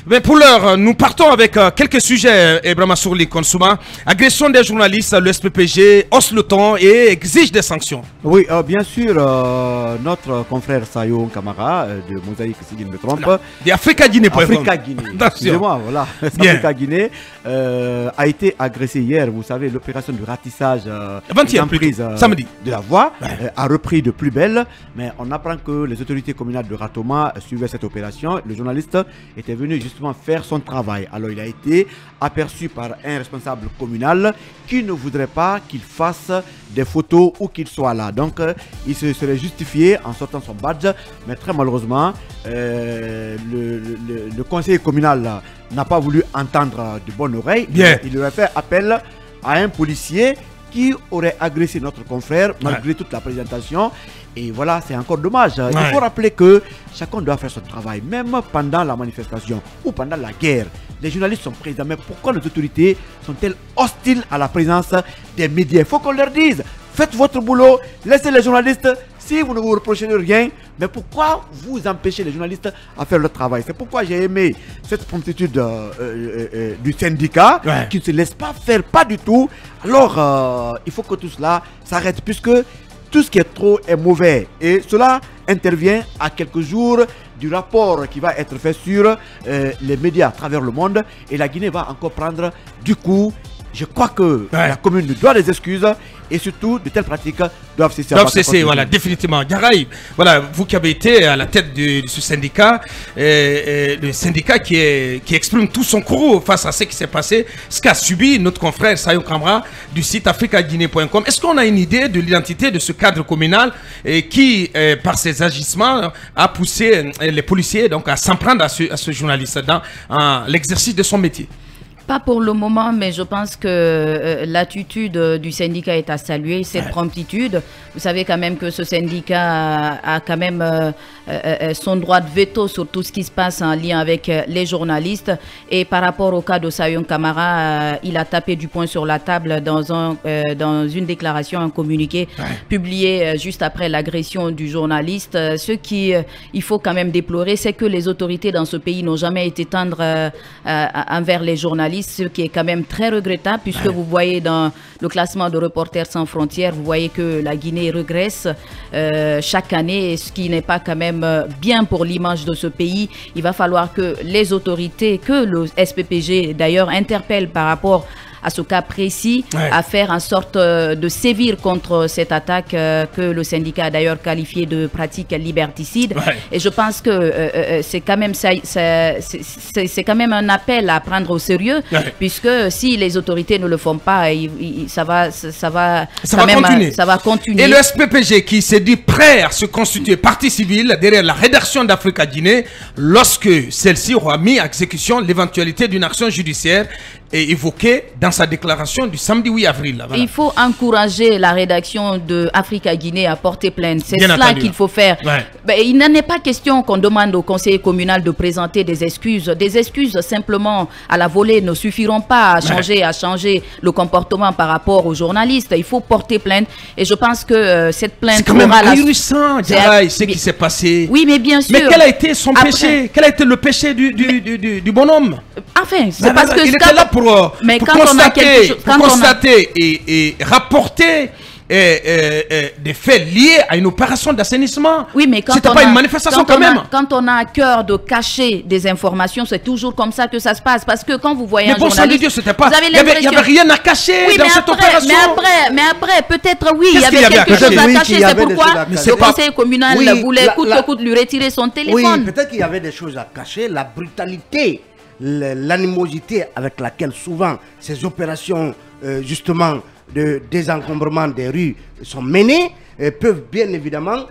Mais pour l'heure, nous partons avec quelques sujets, Ibrahima Sourli Konsouma. Agression des journalistes, le SPPG hausse le ton et exige des sanctions. Oui, bien sûr, notre confrère Sayo Kamara de Mosaïque, si je ne me trompe. De Africa Guinée. Africa Guinée. Excusez-moi, voilà. Africa Guinée a été agressé hier. Vous savez, l'opération de ratissage samedi de la voie a repris de plus belle. Mais on apprend que les autorités communales de Ratoma suivaient cette opération. Le journaliste était venu justement faire son travail. Alors il a été aperçu par un responsable communal qui ne voudrait pas qu'il fasse des photos ou qu'il soit là. Donc il se serait justifié en sortant son badge, mais très malheureusement le conseiller communal n'a pas voulu entendre de bonne oreille. Il aurait fait appel à un policier qui aurait agressé notre confrère malgré toute la présentation. Et voilà, c'est encore dommage. Il faut rappeler que chacun doit faire son travail, même pendant la manifestation ou pendant la guerre. Les journalistes sont présents, mais pourquoi les autorités sont-elles hostiles à la présence des médias? Il faut qu'on leur dise, faites votre boulot, laissez les journalistes, si vous ne vous reprochez de rien, mais pourquoi vous empêchez les journalistes à faire leur travail? C'est pourquoi j'ai aimé cette promptitude du syndicat qui ne se laisse pas faire, pas du tout. Alors, il faut que tout cela s'arrête, puisque tout ce qui est trop est mauvais. Et cela intervient à quelques jours du rapport qui va être fait sur les médias à travers le monde. Et la Guinée va encore prendre du coup. Je crois que la commune doit des excuses et surtout de telles pratiques doivent cesser. Doivent cesser, voilà, définitivement. Yaraï, voilà, vous qui avez été à la tête de ce syndicat, le syndicat qui exprime tout son courroux face à ce qui s'est passé, ce qu'a subi notre confrère Sayo Kamara du site africaguinée.com. Est-ce qu'on a une idée de l'identité de ce cadre communal qui, par ses agissements, a poussé les policiers donc, à s'en prendre à ce journaliste dans l'exercice de son métier? Pas pour le moment, mais je pense que l'attitude du syndicat est à saluer, cette promptitude. Vous savez quand même que ce syndicat a quand même son droit de veto sur tout ce qui se passe en lien avec les journalistes. Et par rapport au cas de Sayo Kamara, il a tapé du poing sur la table dans une déclaration, un communiqué publié juste après l'agression du journaliste. Ce qu'il faut quand même déplorer, c'est que les autorités dans ce pays n'ont jamais été tendres envers les journalistes. Ce qui est quand même très regrettable, puisque vous voyez dans le classement de Reporters sans frontières, vous voyez que la Guinée régresse chaque année, ce qui n'est pas quand même bien pour l'image de ce pays. Il va falloir que les autorités, que le SPPG d'ailleurs interpelle par rapport à ce cas précis, à faire en sorte de sévir contre cette attaque que le syndicat a d'ailleurs qualifiée de pratique liberticide. Et je pense que c'est quand même c'est quand même un appel à prendre au sérieux, puisque si les autorités ne le font pas, ça va continuer. Et le SPPG qui s'est dit prêt à se constituer partie civile derrière la rédaction d'Africa Guinée lorsque celle-ci aura mis à exécution l'éventualité d'une action judiciaire et évoqué dans sa déclaration du samedi 8 avril. Voilà. Il faut encourager la rédaction de Africa Guinée à porter plainte. C'est cela qu'il faut faire. Ben, il n'en est pas question qu'on demande au conseiller communal de présenter des excuses. Des excuses simplement à la volée ne suffiront pas à changer le comportement par rapport aux journalistes. Il faut porter plainte. Et je pense que cette plainte... C'est quand même ahurissant, ce qui s'est passé. Oui, mais bien sûr. Mais quel a été son péché? Quel a été le péché du bonhomme? Enfin, c'est parce que... Il était là pour constater et rapporter des faits liés à une opération d'assainissement. Oui, mais quand c'était pas une manifestation quand même. Quand on a à cœur de cacher des informations, c'est toujours comme ça que ça se passe. Parce que quand vous voyez un journaliste, Dieu, c'était pas. Il y avait rien à cacher dans cette opération. Mais après, peut-être oui, il y avait quelque chose à cacher. C'est pourquoi le conseil communal voulait coûte que coûte lui retirer son téléphone. Oui, peut-être qu'il y avait des choses à cacher. La brutalité, l'animosité avec laquelle souvent ces opérations justement de désencombrement des rues sont menées peuvent bien évidemment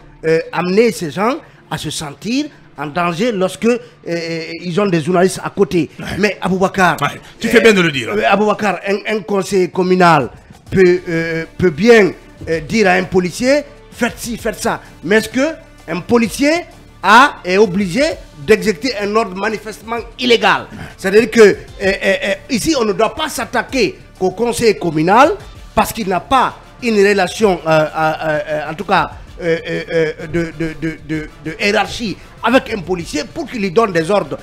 amener ces gens à se sentir en danger lorsque ils ont des journalistes à côté. Mais Aboubacar, tu fais bien de le dire. Aboubacar, un conseiller communal peut bien dire à un policier faites ci, faites ça. Mais est-ce qu'un policier est obligé d'exécuter un ordre manifestement illégal? C'est-à-dire que ici on ne doit pas s'attaquer qu'au conseil communal parce qu'il n'a pas une relation en tout cas de hiérarchie avec un policier pour qu'il lui donne des ordres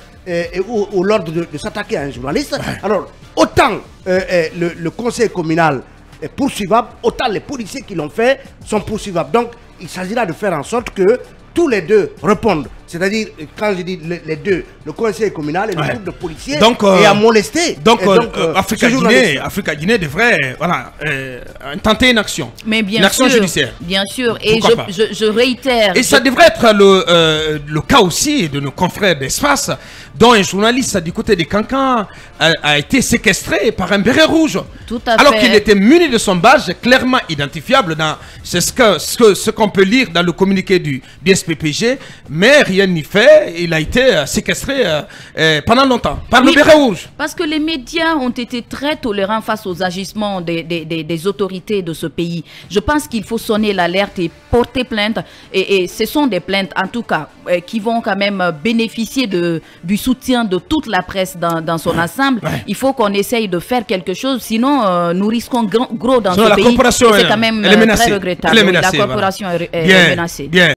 ou l'ordre de s'attaquer à un journaliste, alors autant le conseil communal est poursuivable, autant les policiers qui l'ont fait sont poursuivables. Donc il s'agira de faire en sorte que tous les deux répondent. C'est-à-dire, quand je dis les deux, le conseil communal et le groupe de policiers et à molester. Donc, Africa Guinée devrait tenter une action. Mais bien une action sûr, judiciaire. Bien sûr. Et je réitère. Et ça devrait être le cas aussi de nos confrères d'Espace, dont un journaliste du côté des Cancans a été séquestré par un béret rouge. Tout à alors fait. qu'il était muni de son badge clairement identifiable. C'est ce qu'on peut lire dans le communiqué du SPPG, mais rien n'y fait. Il a été séquestré pendant longtemps par le béret rouge. Parce que les médias ont été très tolérants face aux agissements des autorités de ce pays. Je pense qu'il faut sonner l'alerte et porter plainte. Et ce sont des plaintes, en tout cas, qui vont quand même bénéficier du soutien de toute la presse dans son ensemble. Il faut qu'on essaye de faire quelque chose, sinon nous risquons gros dans ce pays. C'est quand même très regrettable. La corporation est menacée. Bien.